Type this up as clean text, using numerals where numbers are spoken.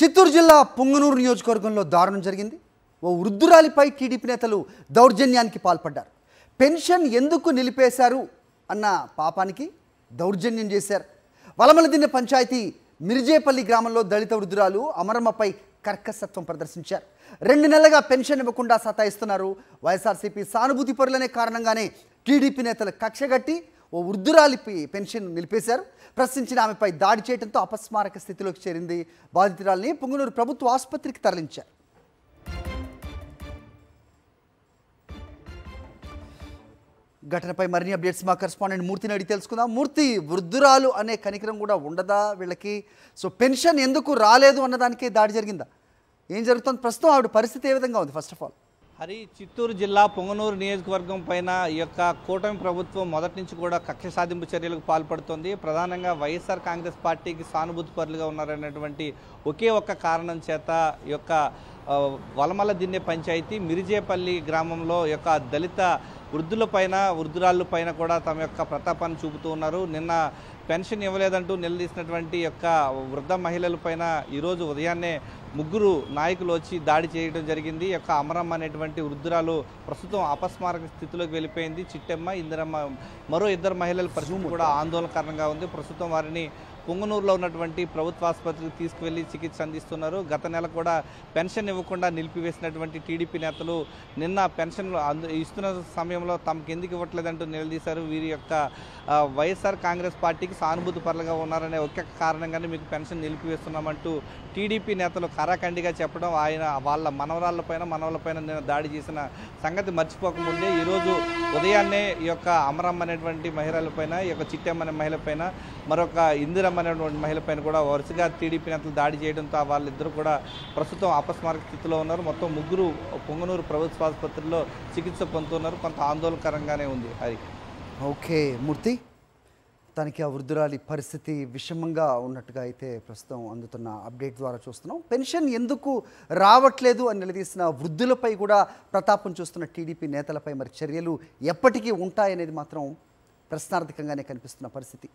చిత్తూరు జిల్లా పొంగనూరు నియోజకవర్గంలో దారుణం జరిగింది. ఓ వృద్ధురాలిపై టీడీపీ నేతలు దౌర్జన్యానికి పాల్పడ్డారు. పెన్షన్ ఎందుకు నిలిపేశారు అన్న పాపానికి దౌర్జన్యం చేశారు. వలమలదిన్నె పంచాయతీ మిర్జేపల్లి గ్రామంలో దళిత వృద్ధురాలు అమరమ్మపై కర్కసత్వం ప్రదర్శించారు. 2 నెలలుగా పెన్షన్ ఇవ్వకుండా సతాయిస్తున్నారు. వైఎస్ఆర్సీపీ సానుభూతి పరులనే కారణంగానే టీడీపీ నేతలు కక్షగట్టి ఓ వృద్ధురాలిపై పెన్షన్ నిలిపేశారు. ప్రశ్నించిన ఆమెపై దాడి చేయడంతో అపస్మారక స్థితిలోకి చేరింది. బాధితురాలిని పొంగనూరు ప్రభుత్వ ఆసుపత్రికి తరలించారు. ఘటనపై మరిన్ని అప్డేట్స్ మా కరెస్పాండెంట్ మూర్తిని అడిగి తెలుసుకుందాం. మూర్తి, వృద్ధురాలు అనే కనికరం కూడా ఉండదా వీళ్ళకి? సో పెన్షన్ ఎందుకు రాలేదు అన్నదానికే దాడి జరిగిందా? ఏం జరుగుతుంది ప్రస్తుతం? ఆవిడ పరిస్థితి ఏ విధంగా ఉంది? First of all Hari, Chittoor జిల్లా పొంగనూరు నియోజకవర్గం పైన ఈ యొక్క కూటమి ప్రభుత్వం మొదటి నుంచి కూడా కక్ష సాధింపు చర్యలకు పాల్పడుతోంది. ప్రధానంగా వైఎస్ఆర్ కాంగ్రెస్ పార్టీకి సానుభూతి పరులుగా ఉన్నారనేటువంటి ఒకే ఒక్క కారణం చేత ఈ యొక్క వలమలదిన్నె పంచాయతీ మిర్జేపల్లి గ్రామంలో యొక్క దళిత వృద్ధురాళ్ళ పైన కూడా తమ యొక్క ప్రతాపాన్ని చూపుతూ ఉన్నారు. నిన్న పెన్షన్ ఇవ్వలేదంటూ నిలదీసినటువంటి యొక్క వృద్ధ మహిళల పైన ఈరోజు ఉదయాన్నే 3 నాయకులు వచ్చి దాడి చేయడం జరిగింది. యొక్క అమరమ్మ అనేటువంటి వృద్ధురాలు ప్రస్తుతం అపస్మారక స్థితిలోకి వెళ్ళిపోయింది. చిట్టమ్మ, ఇందిరమ్మ, మరో 2 మహిళల పరిస్థితి కూడా ఆందోళనకరంగా ఉంది. ప్రస్తుతం వారిని పొంగనూరులో ఉన్నటువంటి ప్రభుత్వ ఆసుపత్రికి తీసుకువెళ్లి చికిత్స అందిస్తున్నారు. గత నెల కూడా పెన్షన్ ఇవ్వకుండా నిలిపివేసినటువంటి టీడీపీ నేతలు నిన్న పెన్షన్ ఇస్తున్న సమయంలో తమకు ఎందుకు ఇవ్వట్లేదంటూ నిలదీశారు. వీరి యొక్క వైఎస్ఆర్ కాంగ్రెస్ పార్టీకి సానుభూతి పరులుగా ఉన్నారనే ఒకే కారణంగానే మీకు పెన్షన్ నిలిపివేస్తున్నామంటూ టీడీపీ నేతలు కరాఖండిగా చెప్పడం, వాళ్ళ మనవలపైన నేను దాడి చేసిన సంగతి మర్చిపోకముందే ఈరోజు ఉదయాన్నే ఈ యొక్క అమరమ్మ అనేటువంటి మహిళలపైన, ఈ యొక్క చిట్టమ్మ అనే మహిళపైన, మరొక ఇందిరమ్మ అనేటువంటి మహిళపైన కూడా వరుసగా టీడీపీ నేతలు దాడి చేయడంతో వాళ్ళిద్దరూ కూడా ప్రస్తుతం అపస్మారక స్థితిలో ఉన్నారు. మొత్తం 3 పొంగనూరు ప్రభుత్వ ఆసుపత్రిలో చికిత్స పొందుతున్నారు. కొంత ఆందోళనకరంగానే ఉంది. అది ఓకే మూర్తి, తనకి ఆ వృద్ధురాలి పరిస్థితి విషమంగా ఉన్నట్టుగా అయితే ప్రస్తుతం అందుతున్న అప్డేట్ ద్వారా చూస్తున్నాం. పెన్షన్ ఎందుకు రావట్లేదు అని నిలదీసిన వృద్ధులపై కూడా ప్రతాపం చూస్తున్న టీడీపీ నేతలపై మరి చర్యలు ఎప్పటికీ ఉంటాయనేది మాత్రం ప్రశ్నార్థకంగానే కనిపిస్తున్న పరిస్థితి.